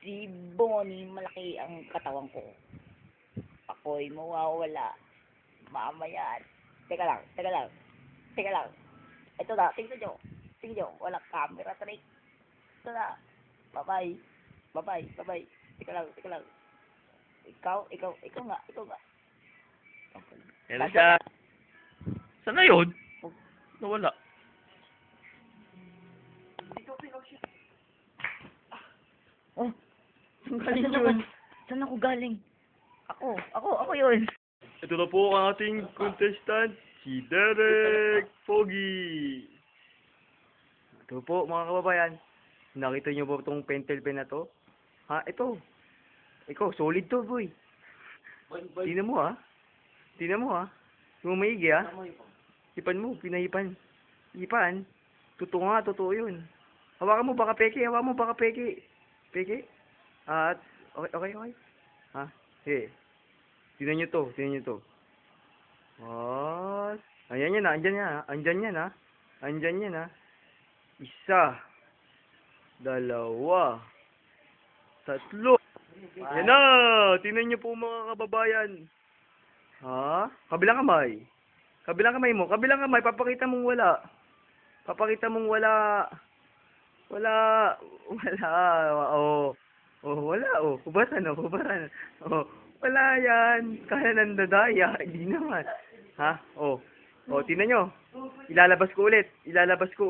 Si Bonnie, malaki ang katawan ko. Ako'y mawawala. Mamaya. Teka lang, teka lang. Teka lang. Ito na, tingnan nyo. Tingnan nyo, walang camera trick. Ito na. Bye-bye. Bye-bye, bye-bye. Teka lang, teka lang. Ikaw nga, ikaw nga. Yan na siya. Saan na yun? Nawala. Oh, Saan galing yun? saan ako galing? Ako yun. Ito na po ang ating contestant, si Derek Pogi. Ito po mga kababayan. Nakita niyo ba itong pentel pen na to? Ha? Ito. Ikaw, solid to boy. Tingnan mo ha. Tingnan mo ha. Yung maigi ha. Hipan mo, pinahipan. Hipan. Totoo nga, totoo yun. Hawakan mo baka peke, hawakan mo baka peke. Peke? At, okay. Ha? Hey. Tingnan nyo to, tingnan nyo to. At, ayan yan ha, andyan yan ha. Andyan yan ha. Isa. Dalawa. Tatlo. Yan na! Tingnan nyo po mga kababayan. Ha? Kabilang kamay. Kabilang kamay mo. Kabilang kamay. Papakita mong wala. Papakita mong wala. Wala. Oh. Oh, wala. Oh. Hubaran. Oh. Wala yan. Kaya nandadaya. Hindi naman. Ha? Oh. Oh, tingnan nyo. Ilalabas ko ulit. Ha? Ilalabas ko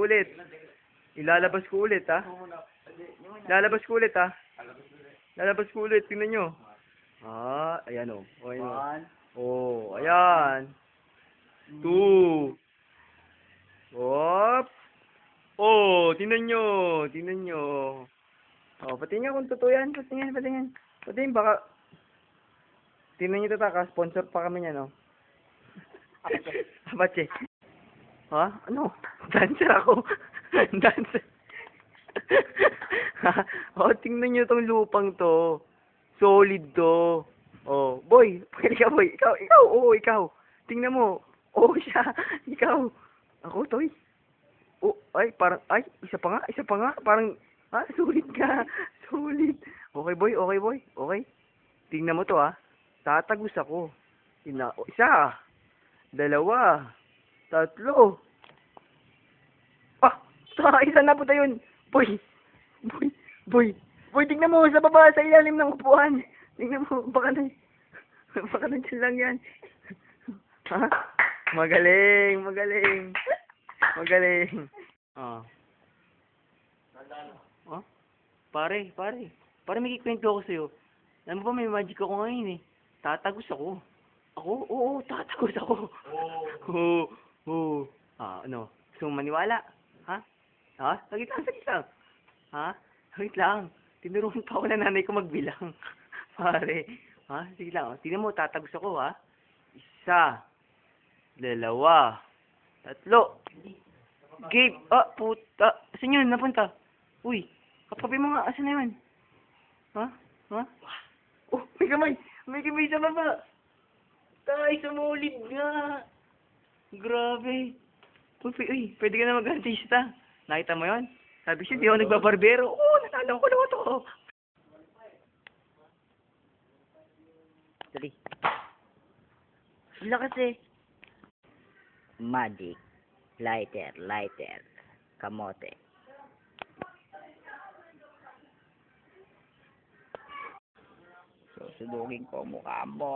ulit. Tingnan nyo. Ah, ayan o. Oh. Ayan o. Oh, ayan. 2. Hop. Oh, tingnan nyo. Oh, patingin kung totoo yan. Patingin, baka. Tingnan nyo tata, sponsor pa kami niyan, no? Apache. Ha? Ano? Dancer ako. Dancer. Oh, tingnan nyo tong lupang to. Solid to. Oh, boy. Pwede ka, boy. Ikaw. Oo, ikaw. Tingnan mo. Oo, siya. Ikaw. Ako, toy. Oh, ay, parang, ay, isa pa nga. Parang, solid ka. Solid. Okay, boy. Okay. Tingnan mo to, ha. Tatagos ako. Isa. Dalawa. Tatlo. Isa na po tayo yun. Boy, tingnan mo sa baba, sa ilalim ng upuan. Tingnan mo, baka nandiyan lang yan. Ha? Magaling. Ah. Oh? Pare, may kikwento ako sa'yo. Alam mo ba, may magic ako ngayon eh. Tatagos ako. Oo, tatagos ako. Oo. Ano? Gusto mo maniwala? Ha? Sagit lang. Ha? Sagit lang. Tinuruan pa ako na nanay ko magbilang. Pare. Ha? Sige lang. Tingnan mo, tatagos ako ha. Isa. Dalawa. Tatlo. Gabe. Puta. Saan yun? Napunta? Uy. Kapabi mo nga. Asan na yun? Ha? Oh, may kamay. May kamay sa baba. Tay, sumulid nga. Grabe. Uy, pwede ka na mag-artista. Nakita mo yun? Sabi siya, di ako nagbabarbero. Oo, natalo ko na ito. Dali. Wala kasi. Magic. Lighter. Kamote. Susudugin ko mukha mo.